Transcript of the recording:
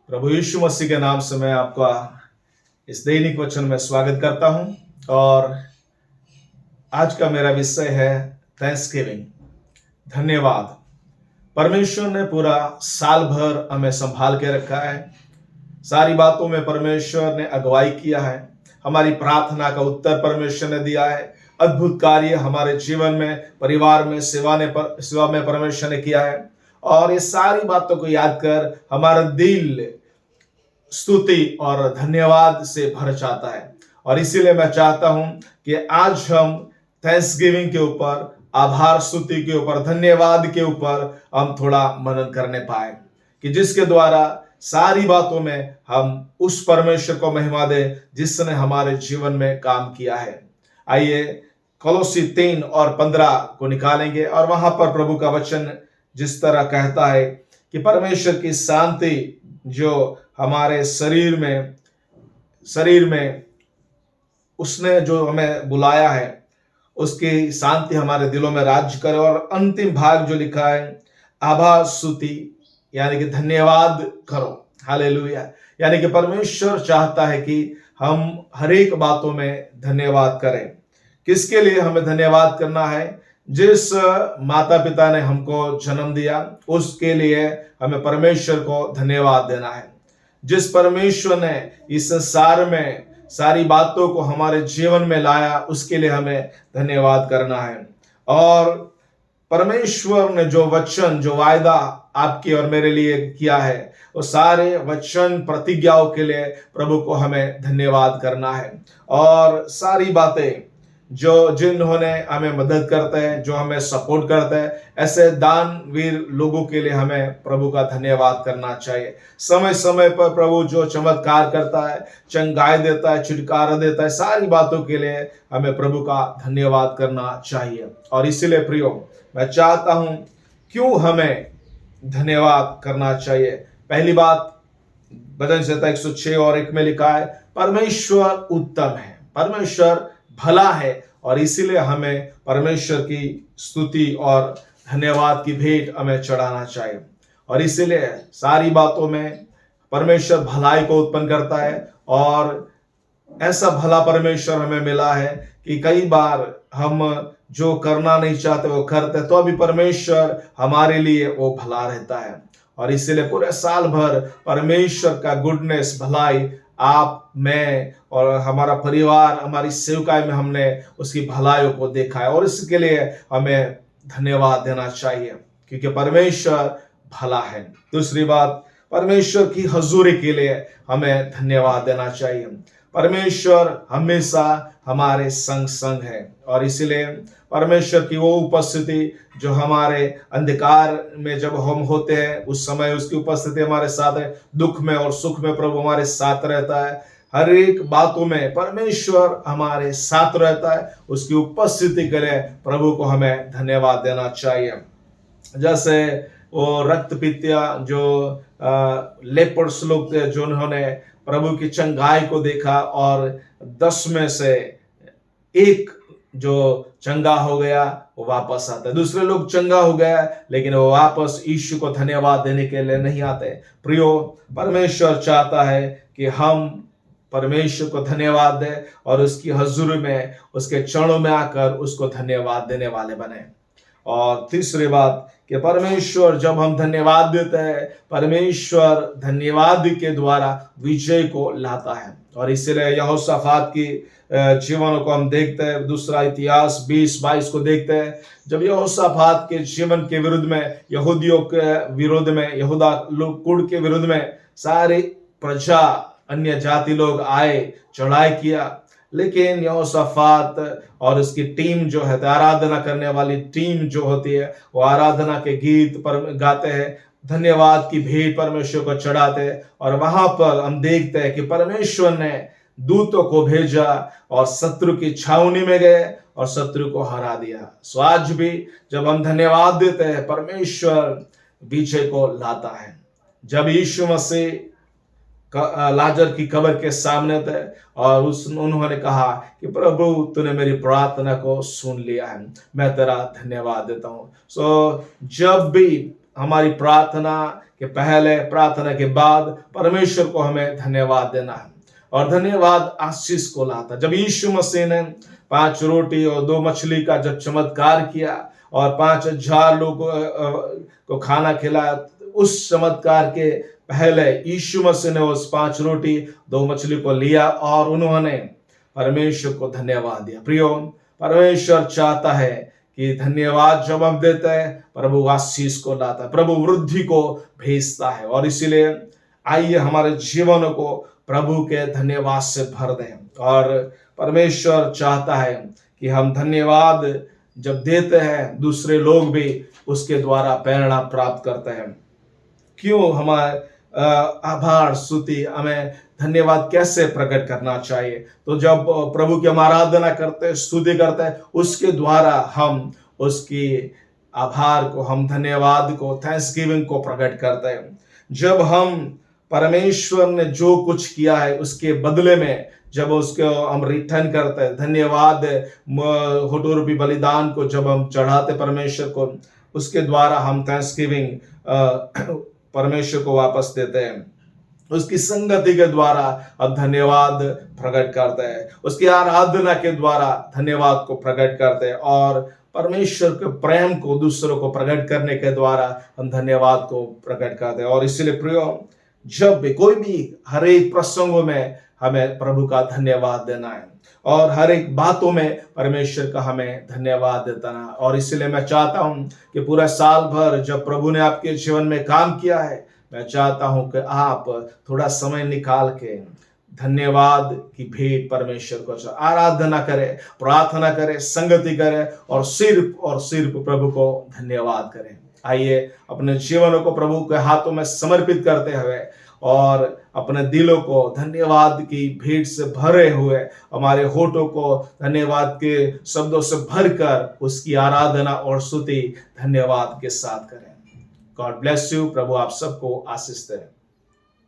प्रभु यीशु मसीह के नाम से मैं आपका इस दैनिक वचन में स्वागत करता हूं। और आज का मेरा विषय है थैंक्सगिविंग, धन्यवाद। परमेश्वर ने पूरा साल भर हमें संभाल के रखा है। सारी बातों में परमेश्वर ने अगुवाई किया है। हमारी प्रार्थना का उत्तर परमेश्वर ने दिया है। अद्भुत कार्य हमारे जीवन में, परिवार में, सेवा में परमेश्वर ने किया है। और ये सारी बातों को याद कर हमारा दिल स्तुति और धन्यवाद से भर जाता है। और इसीलिए मैं चाहता हूं कि आज हम थैंक्सगिविंग के ऊपर, आभार स्तुति के ऊपर, धन्यवाद के ऊपर हम थोड़ा मनन करने पाए, कि जिसके द्वारा सारी बातों में हम उस परमेश्वर को महिमा दे जिसने हमारे जीवन में काम किया है। आइए कोलोसी 3:15 को निकालेंगे और वहां पर प्रभु का वचन जिस तरह कहता है कि परमेश्वर की शांति जो हमारे शरीर में उसने जो हमें बुलाया है, उसकी शांति हमारे दिलों में राज्य करे। और अंतिम भाग जो लिखा है, आभार स्तुति यानी कि धन्यवाद करो। हालेलुया। यानी कि परमेश्वर चाहता है कि हम हर एक बातों में धन्यवाद करें। किसके लिए हमें धन्यवाद करना है? जिस माता पिता ने हमको जन्म दिया, उसके लिए हमें परमेश्वर को धन्यवाद देना है। जिस परमेश्वर ने इस संसार में सारी बातों को हमारे जीवन में लाया, उसके लिए हमें धन्यवाद करना है। और परमेश्वर ने जो वचन, जो वायदा आपके और मेरे लिए किया है, वो सारे वचन प्रतिज्ञाओं के लिए प्रभु को हमें धन्यवाद करना है। और सारी बातें जो जिन्होंने हमें मदद करते हैं, जो हमें सपोर्ट करते हैं, ऐसे दानवीर लोगों के लिए हमें प्रभु का धन्यवाद करना चाहिए। समय समय पर प्रभु जो चमत्कार करता है, चंगाई देता है, छुटकारा देता है, सारी बातों के लिए हमें प्रभु का धन्यवाद करना चाहिए। और इसीलिए प्रियो, मैं चाहता हूं क्यों हमें धन्यवाद करना चाहिए। पहली बात, भजन संहिता 106:1 में लिखा है, परमेश्वर उत्तम है, परमेश्वर भला है। और इसीलिए हमें परमेश्वर की स्तुति और धन्यवाद की भेंट हमें चढ़ाना चाहिए। और इसीलिए सारी बातों में परमेश्वर भलाई को उत्पन्न करता है। और ऐसा भला परमेश्वर हमें मिला है कि कई बार हम जो करना नहीं चाहते वो करते, तो अभी परमेश्वर हमारे लिए वो भला रहता है। और इसीलिए पूरे साल भर परमेश्वर का गुडनेस, भलाई आप, मैं और हमारा परिवार, हमारी सेवकाई में हमने उसकी भलाइयों को देखा है। और इसके लिए हमें धन्यवाद देना चाहिए, क्योंकि परमेश्वर भला है। दूसरी बात, परमेश्वर की हजूरी के लिए हमें धन्यवाद देना चाहिए। परमेश्वर हमेशा हमारे संग संग है। और इसीलिए परमेश्वर की वो उपस्थिति जो हमारे अंधकार में जब हम होते हैं, उस समय उसकी उपस्थिति हमारे साथ है। दुख में और सुख में प्रभु हमारे साथ रहता है। हर एक बातों में परमेश्वर हमारे साथ रहता है। उसकी उपस्थिति के लिए प्रभु को हमें धन्यवाद देना चाहिए। जैसे वो रक्तपितिया जो लेपर्स लोग थे, जो उन्होंने प्रभु की चंगाई को देखा और 10 में से 1 जो चंगा हो गया वो वापस आता है। दूसरे लोग चंगा हो गया लेकिन वो वापस यीशु को धन्यवाद देने के लिए नहीं आते। प्रियो, परमेश्वर चाहता है कि हम परमेश्वर को धन्यवाद दें और उसकी हजूरी में, उसके चरणों में आकर उसको धन्यवाद देने वाले बने। और तीसरी बात कि परमेश्वर, जब हम धन्यवाद देते हैं, परमेश्वर धन्यवाद के द्वारा विजय को लाता है। और इसीलिए यहोशाफात की जीवन को हम देखते हैं, दूसरा इतिहास 20:22 को देखते हैं। जब यहोशाफात के जीवन के विरुद्ध में, यहूदियों के विरुद्ध में, यहूदा कुल के विरुद्ध में सारी प्रजा, अन्य जाति लोग आए, चढ़ाई किया, लेकिन यहोशाफात और उसकी टीम जो है, आराधना करने वाली टीम जो होती है, वो आराधना के गीत पर गाते हैं, धन्यवाद की भेंट परमेश्वर को चढ़ाते हैं। और वहां पर हम देखते हैं कि परमेश्वर ने दूतों को भेजा और शत्रु की छावनी में गए और शत्रु को हरा दिया। सो आज भी जब हम धन्यवाद देते हैं, परमेश्वर विजय को लाता है। जब यीशु मसीह लाजर की कब्र के सामने थे और उन्होंने कहा कि प्रभु, तूने मेरी प्रार्थना को सुन लिया है, मैं तेरा धन्यवाद देता हूं। सो जब भी हमारी प्रार्थना के पहले, प्रार्थना के बाद परमेश्वर को हमें धन्यवाद देना है। और धन्यवाद आशीष को लाता। जब यीशु मसीह ने 5 रोटी और 2 मछली का जब चमत्कार किया और 5,000 लोगों को खाना खिलाया, उस चमत्कार के पहले यीशु मसीह ने उस 5 रोटी 2 मछली को लिया और उन्होंने परमेश्वर को धन्यवाद दिया। प्रियो, परमेश्वर चाहता है कि धन्यवाद जब हम देते हैं, प्रभु आशीष को लाता है, प्रभु वृद्धि को भेजता है। और इसीलिए आइए हमारे जीवन को प्रभु के धन्यवाद से भर दें। और परमेश्वर चाहता है कि हम धन्यवाद जब देते हैं, दूसरे लोग भी उसके द्वारा प्रेरणा प्राप्त करते हैं। क्यों हमारे आभार स्तुति, हमें धन्यवाद कैसे प्रकट करना चाहिए? तो जब प्रभु की हम आराधना करते हैं, स्तुति करते हैं, उसके द्वारा हम उसकी आभार को, हम धन्यवाद को, थैंक्सगिविंग को प्रकट करते हैं। जब हम परमेश्वर ने जो कुछ किया है उसके बदले में जब उसको हम रिटर्न करते हैं, धन्यवाद होठों रूपी बलिदान को जब हम चढ़ाते परमेश्वर को, उसके द्वारा हम थैंक्सगिविंग परमेश्वर को वापस देते हैं। उसकी संगति के द्वारा अब धन्यवाद प्रकट करते हैं, उसकी आराधना के द्वारा धन्यवाद को प्रकट करते हैं और परमेश्वर के प्रेम को दूसरों को प्रकट करने के द्वारा हम धन्यवाद को प्रकट करते हैं। और इसलिए प्रियो, जब भी कोई भी हर एक प्रसंगों में हमें प्रभु का धन्यवाद देना है और हर एक बातों में परमेश्वर का हमें धन्यवाद देता है। और इसलिए मैं चाहता हूं कि पूरा साल भर जब प्रभु ने आपके जीवन में काम किया है, मैं चाहता हूं कि आप थोड़ा समय निकाल के धन्यवाद की भेंट परमेश्वर को आराधना करें, प्रार्थना करें, संगति करें और सिर्फ प्रभु को धन्यवाद करें। आइए अपने जीवनों को प्रभु के हाथों में समर्पित करते हुए और अपने दिलों को धन्यवाद की भेंट से भरे हुए, हमारे होठों को धन्यवाद के शब्दों से भरकर उसकी आराधना और स्तुति धन्यवाद के साथ करें। God bless you. प्रभु आप सबको आशीष दे।